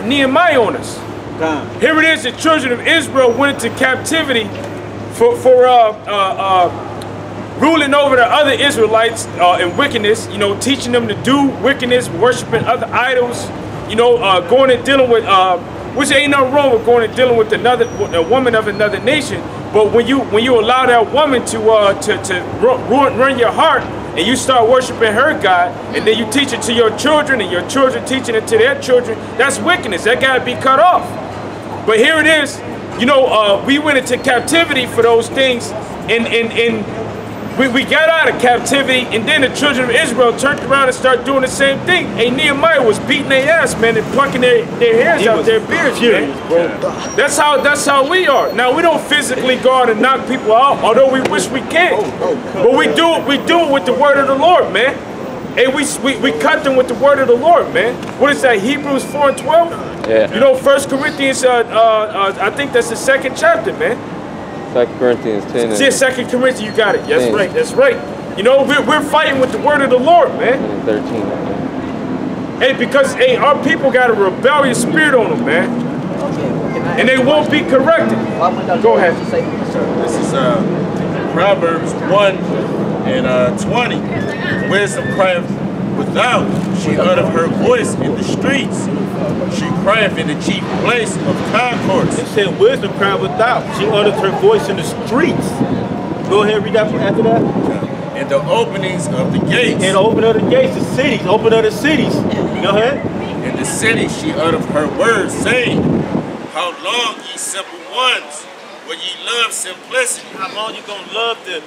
Nehemiah on us. Here it is, the children of Israel went into captivity for ruling over the other Israelites in wickedness, you know, teaching them to do wickedness, worshiping other idols, you know, going and dealing with, which ain't nothing wrong with going and dealing with a woman of another nation. But when you allow that woman to run your heart, and you start worshiping her God, and then you teach it to your children, and your children teaching it to their children, that's wickedness. That got to be cut off. But here it is, you know, we went into captivity for those things, and we got out of captivity, and then the children of Israel turned around and started doing the same thing. Hey, Nehemiah was beating their ass, man, and plucking their hairs out their beards, man. That's how we are. Now, we don't physically go out and knock people out, although we wish we can. But we do it with the word of the Lord, man. Hey, we cut them with the word of the Lord, man. What is that, Hebrews 4:12? Yeah. You know, 1 Corinthians, I think that's the 2nd chapter, man. 2 Corinthians 10. Yeah, 2 Corinthians, you got it. That's 10. Right, that's right. You know, we're fighting with the word of the Lord, man. 13. Hey, because, hey, our people got a rebellious spirit on them, man. And they won't be corrected. Go ahead. This is Proverbs 1:20. Wisdom crieth without, she uttereth her voice in the streets. She crieth in the chief place of concourse. It said wisdom crieth without, she uttereth her voice in the streets. Go ahead, read that after that. In the openings of the gates. And open of the gates, the cities, open of the cities. Go ahead. In the city she uttereth her words, saying, how long, ye simple ones, will ye love simplicity? How long you gonna love to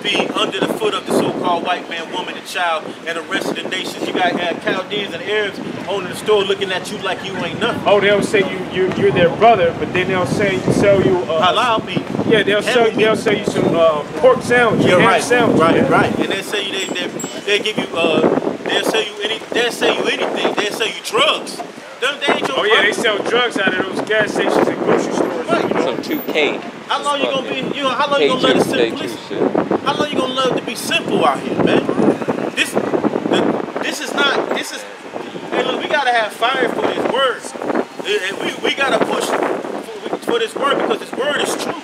be under the foot of the so-called white man, woman, and child, and the rest of the nations? You got Chaldeans and Arabs owning the store looking at you like you ain't nothing. Oh, they'll say you're their brother, but then they'll sell you halal meat. Yeah, they'll sell you some pork sandwich, right, sandwich. Right, man. Right. And they say you they give you they'll sell you anything. They'll sell you drugs. They ain't your yeah, they sell drugs out of those gas stations and grocery stores. Right. You know? Some 2K. How long you gonna be? How long you gonna let it simplicity? How long you gonna love to be simple out here, man? This is. Hey, look, we gotta have fire for this word. We gotta push for this word because this word is true.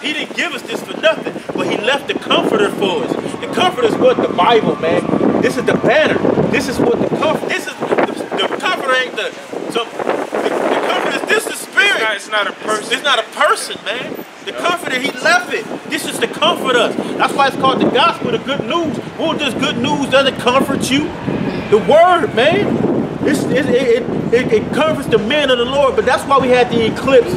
He didn't give us this for nothing, but he left the comforter for us. The comforter is what? The Bible, man. This is the banner. This is what the comfort. This is the comforter ain't the comforter is this the spirit. It's not a person. It's not a person, man. The comforter, he left it. This is to comfort us. That's why it's called the gospel, the good news. Well, this good news doesn't comfort you. The word, man. It comforts the men of the Lord. But that's why we had the eclipse.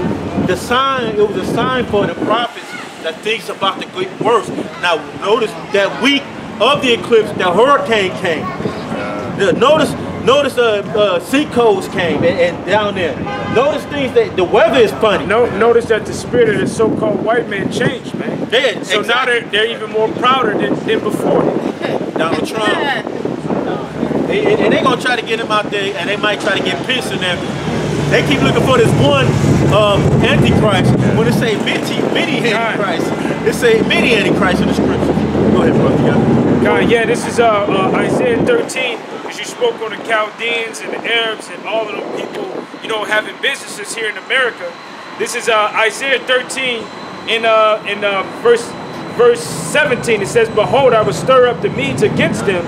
The sign, it was a sign for the prophets that things about to get worse. Now, notice that week of the eclipse, the hurricane came. Notice sinkholes came and down there. Notice things that the weather is funny. Notice that the spirit of the so-called white man changed, man. Yeah, so now they're even more prouder than before. Donald Trump. And they're gonna try to get him out there, and they might try to get Pence in there. They keep looking for this one antichrist. When it say many antichrist, it say many antichrist in the scripture. Go ahead, brother. God, yeah, this is Isaiah 13. You spoke on the Chaldeans and the Arabs and all of them people, you know, having businesses here in America. This is Isaiah 13 in verse 17. It says, behold, I will stir up the Medes against them,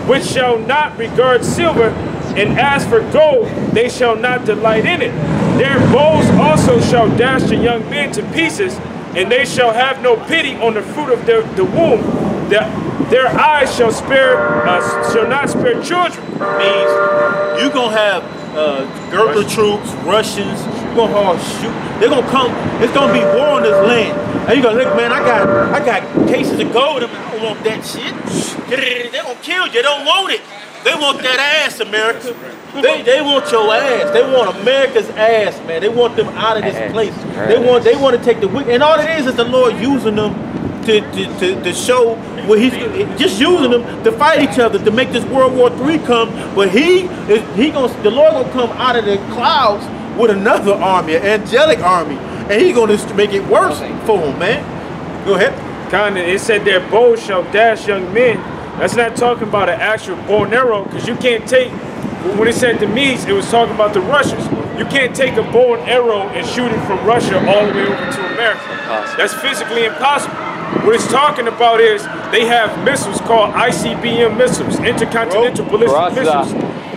which shall not regard silver, and as for gold, they shall not delight in it. Their bows also shall dash the young men to pieces, and they shall have no pity on the fruit of the womb. Their eyes shall not spare children. Means you gonna have Gurkha troops, Russians. You gonna all shoot. They're gonna come. It's gonna be war in this land. And you gonna look, man. I got cases of gold. I don't want that shit. They gonna kill you. They don't want it. They want that ass, America. They want your ass. They want America's ass, man. They want them out of this place. They want to take the wicked. And all it is the Lord using them to show where he's just using them to fight each other, to make this World War III come. But the Lord gonna come out of the clouds with another army, an angelic army, and he gonna make it worse for them, man. Go ahead. It said their bows shall dash young men. That's not talking about an actual bow and arrow, because you can't take when it said the Medes, it was talking about the Russians. You can't take a bow and arrow and shoot it from Russia all the way over to America. That's physically impossible. What it's talking about is they have missiles called ICBM missiles, intercontinental ballistic missiles,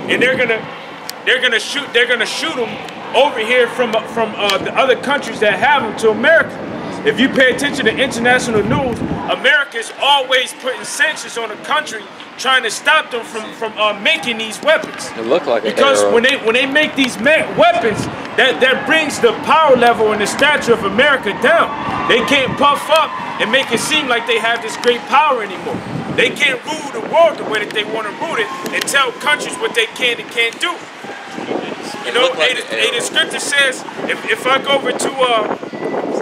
and they're gonna shoot them over here from the other countries that have them to America. If you pay attention to international news, America is always putting sanctions on a country, trying to stop them from making these weapons. It looked like because when they make these weapons, that brings the power level and the stature of America down. They can't puff up and make it seem like they have this great power anymore. They can't rule the world the way that they want to rule it and tell countries what they can and can't do. You know, the scripture says, if I go over to,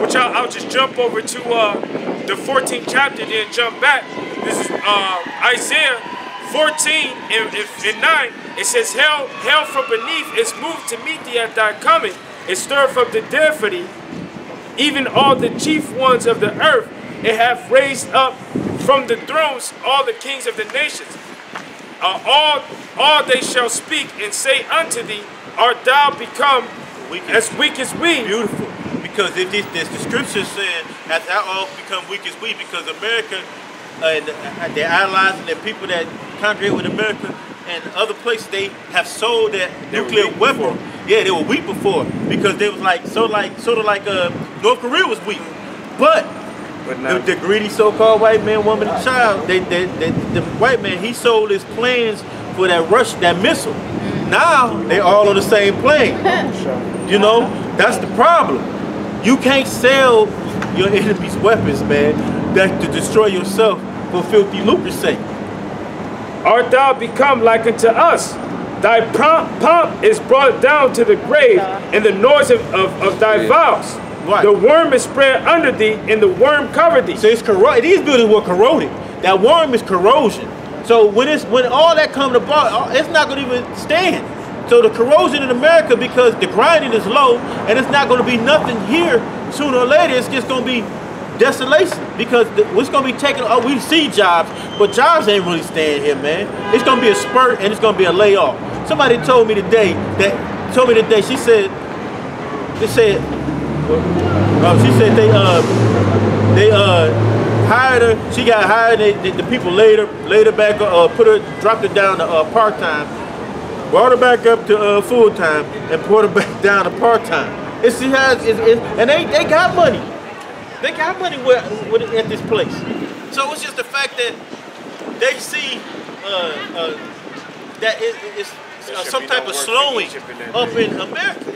which I'll just jump over to the 14th chapter, then jump back. This is Isaiah 14 and 9. It says, hell from beneath is moved to meet thee at thy coming. It stirreth up the dead for thee. Even all the chief ones of the earth, it hath raised up from the thrones all the kings of the nations. All they shall speak and say unto thee, art thou become as weak as we? Beautiful. Because if the scripture saying, has thou all become weak as we? Because America and their allies and the people that congregate with America and other places, they have sold that nuclear weapon. Yeah, they were weak before because they was like sort of like North Korea was weak, but the greedy so-called white man, woman, and child, the white man, he sold his plans for that missile. Now they all on the same plane. You know, that's the problem. You can't sell your enemy's weapons, man, to destroy yourself for filthy lucre's sake. Art thou become like unto us? Thy pomp is brought down to the grave, and the noise of thy vows. Right. The worm is spread under thee, and the worm covered thee. So it's these buildings were corroded. That worm is corrosion. So when all that comes about, it's not going to even stand. So the corrosion in America, because the grinding is low, and it's not going to be nothing here sooner or later. It's just going to be desolation, because what's going to be taken. Oh, we see jobs, but jobs ain't really staying here, man. It's going to be a spurt, and it's going to be a layoff. Somebody told me today she said they hired her. She got hired. The people laid her back, dropped her down to part-time, brought her back up to full-time, and brought her back down to part-time. And they got money. They got money at this place. So it's just the fact that they see that it's some type of slowing up in America.